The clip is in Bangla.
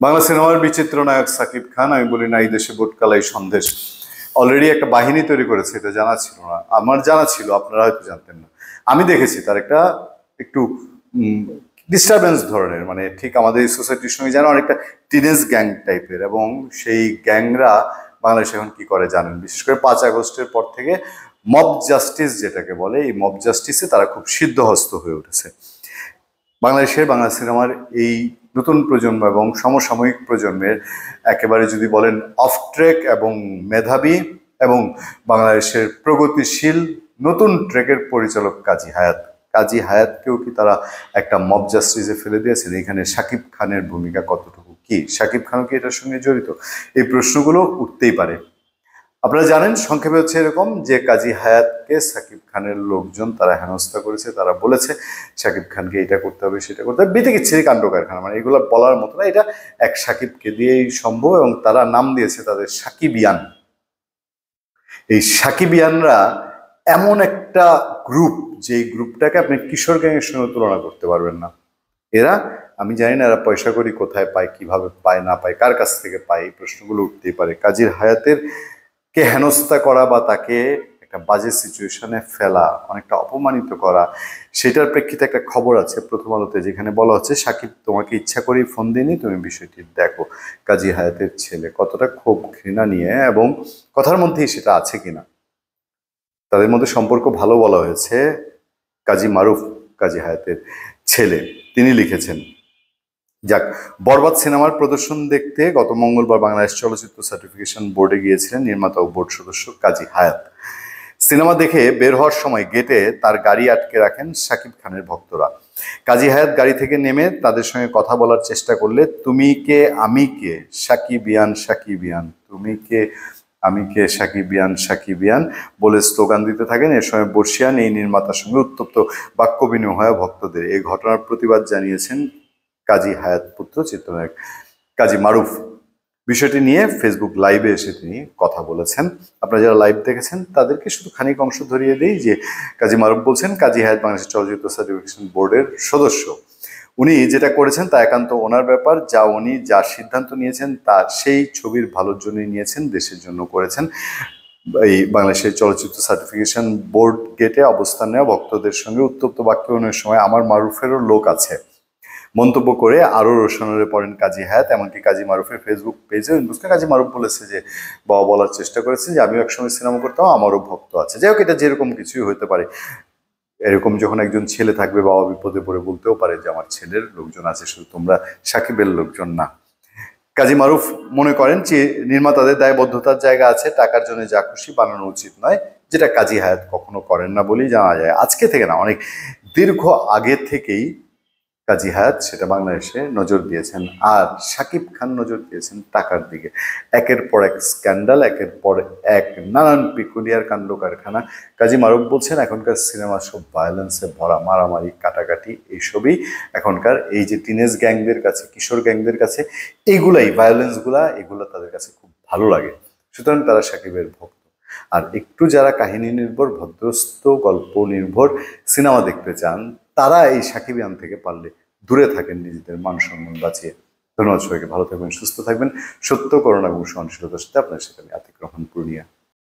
বাংলা সিনেমার বিচিত্র নায়ক সাকিব খান, আমি বলি না এই দেশে বোটকালাই সন্দেশ, অলরেডি একটা বাহিনী তৈরি করেছে। এটা জানা ছিল না, আমার জানা ছিল, আপনারা হয়তো জানতেন না। আমি দেখেছি তার একটা একটু ডিস্টারবেন্স ধরনের, মানে ঠিক আমাদের সোসাইটির সঙ্গে যেন অনেকটা টিনেজ গ্যাং টাইপের, এবং সেই গ্যাংরা বাংলাদেশে এখন কি করে জানেন, বিশেষ করে 5 আগস্টের পর থেকে মব জাস্টিস যেটাকে বলে, এই মব জাস্টিসে তারা খুব সিদ্ধহস্ত হয়ে উঠেছে। বাংলাদেশের বাংলা সিনেমার এই নতুন প্রজন্ম এবং সমসাময়িক প্রজন্মের একেবারে যদি বলেন অফ ট্রেক এবং মেধাবী এবং বাংলাদেশের প্রগতিশীল নতুন ট্রেকের পরিচালক কাজী হায়াতকেও কি তারা একটা মব জাস্টিসে ফেলে দিয়েছেন? এখানে শাকিব খানের ভূমিকা কতটুকু, কি শাকিব খানও কি এটার সঙ্গে জড়িত? এই প্রশ্নগুলো উঠতেই পারে। আপনারা জানেন, সংক্ষেপে হচ্ছে এরকম যে কাজী হায়াতকে সাকিব খানের লোকজন তারা হেনস্থা করেছে, তারা বলেছে সাকিব খানকে এটা করতে হবে সেটা করতে হবে, বিতিকিচ্ছিরি কাণ্ড কারখানা, মানে এগুলো বলার মতো না, এটা এক সাকিবকে দিয়েই সম্ভব। এবং তারা নাম দিয়েছে তাদের সাকিবিয়ান। এই সাকিবিয়ানরা এমন একটা গ্রুপ, যে গ্রুপটাকে আপনি কিশোর গ্যাংয়ের সঙ্গে তুলনা করতে পারবেন না। এরা, আমি জানি না এরা পয়সা করি কোথায় পায়, কিভাবে পায় না পায়, কার কাছ থেকে পায়, এই প্রশ্নগুলো উঠতেই পারে। কাজী হায়াতের কে হেনস্থা করা বা তাকে একটা বাজে সিচুয়েশনে ফেলা, অনেকটা অপমানিত করা, সেটার প্রেক্ষিতে একটা খবর আছে প্রথম আলোতে, যেখানে বলা হচ্ছে সাকিব তোমাকে ইচ্ছা করেই ফোন দিইনি, তুমি বিষয়টি দেখো। কাজী হায়াতের ছেলে কতটা ক্ষোভ ঘৃণা নিয়ে, এবং কথার মধ্যেই সেটা আছে কিনা, তাদের মধ্যে সম্পর্ক ভালো বলা হয়েছে। কাজী মারুফ, কাজী হায়াতের ছেলে, তিনি লিখেছেন, যাক, বরবাদ সিনেমার প্রদর্শন দেখতে গত মঙ্গলবার বাংলাদেশ চলচ্চিত্র সার্টিফিকেশন বোর্ডে গিয়েছিলেন নির্মাতা ও বোর্ড সদস্য কাজী হায়াত। সিনেমা দেখে বের হওয়ার সময় গেটে তার গাড়ি আটকে রাখেন শাকিব খানের ভক্তরা। কাজী হায়াত গাড়ি থেকে নেমে তাদের সঙ্গে কথা বলার চেষ্টা করলে তুমি কে আমি কে সাকিবিয়ান সাকিবিয়ান, তুমি কে আমি কে সাকিবিয়ান সাকিবিয়ান বলে স্লোগান দিতে থাকেন। এর সময় বর্ষিয়ান এই নির্মাতার সঙ্গে উত্তপ্ত বাক্য বিনিময় হয় ভক্তদের। এই ঘটনার প্রতিবাদ জানিয়েছেন কাজী হায়াত পুত্র চিত্রনায়ক কাজী মারুফ। বিষয়টি নিয়ে ফেসবুক লাইভে এসে তিনি কথা বলেছেন। আপনারা যারা লাইভ দেখেছেন তাদেরকে শুধু খানিক অংশ ধরিয়ে দিই, যে কাজী মারুফ বলছেন, কাজী হায়াত বাংলাদেশ চলচ্চিত্র সার্টিফিকেশন বোর্ডের সদস্য। উনি যেটা করেছেন তা একান্ত ওনার ব্যাপার, উনি যা সিদ্ধান্ত নিয়েছেন তা সেই ছবির ভালোর জন্যই নিয়েছেন, দেশের জন্য করেছেন। এই বাংলাদেশের চলচ্চিত্র সার্টিফিকেশন বোর্ড গেটে অবস্থান নেওয়া ভক্তদের সঙ্গে উত্তপ্ত বাক্য বিনিময়ের সময় আমার মারুফেরও লোক আছে মন্তব্য করে আরো রোশনারে পড়েন কাজী হায়াত। এমনকি কাজী মারুফের ফেসবুক পেজে কাজী মারুফ বলেছে যে, বাবা বলার চেষ্টা করেছে যে আমিও একসময় সিনেমা করতাম, আমারও ভক্ত আছে। যাই হোক, এটা যেরকম কিছুই হতে পারে। এরকম যখন একজন ছেলে থাকবে, বাবা বিপদে পড়ে বলতেও পারে যে আমার ছেলের লোকজন আছে, শুধু তোমরা সাকিবের লোকজন না। কাজী মারুফ মনে করেন যে নির্মাতাদের দায়বদ্ধতার জায়গা আছে, টাকার জন্য যা খুশি বানানো উচিত নয়, যেটা কাজী হায়াত কখনো করেন না বলেই জানা যায়। আজকে থেকে না, অনেক দীর্ঘ আগে থেকেই কাজী হায়াত সেটা বাংলাদেশে নজর দিয়েছেন। আর শাকিব খান নজর দিয়েছেন টাকার দিকে। একের পর এক স্ক্যান্ডাল, একের পর এক নানান পিকুলিয়ার কাণ্ড কারখানা। কাজী মারুফ বলছেন এখনকার সিনেমা সব ভায়োলেন্সে ভরা, মারামারি কাটাকাটি, এইসবই এখনকার এই যে টিনেজ গ্যাংদের কাছে, কিশোর গ্যাংদের কাছে এইগুলাই, ভায়োলেন্সগুলা, এগুলো তাদের কাছে খুব ভালো লাগে। সুতরাং তারা শাকিবের ভক্ত। আর একটু যারা কাহিনী নির্ভর, ভদ্রস্থ গল্প নির্ভর সিনেমা দেখতে চান, তারা এই সাকিবিয়ান থেকে পারলে দূরে থাকেন, নিজেদের মান সম্মান বাঁচিয়ে। ধন্যবাদ সবাইকে, ভালো থাকবেন, সুস্থ থাকবেন। সত্য, করোনা এবং সহনশীলতার সাথে আপনার সাথে আমি আতিক রহমান পূর্ণিয়া।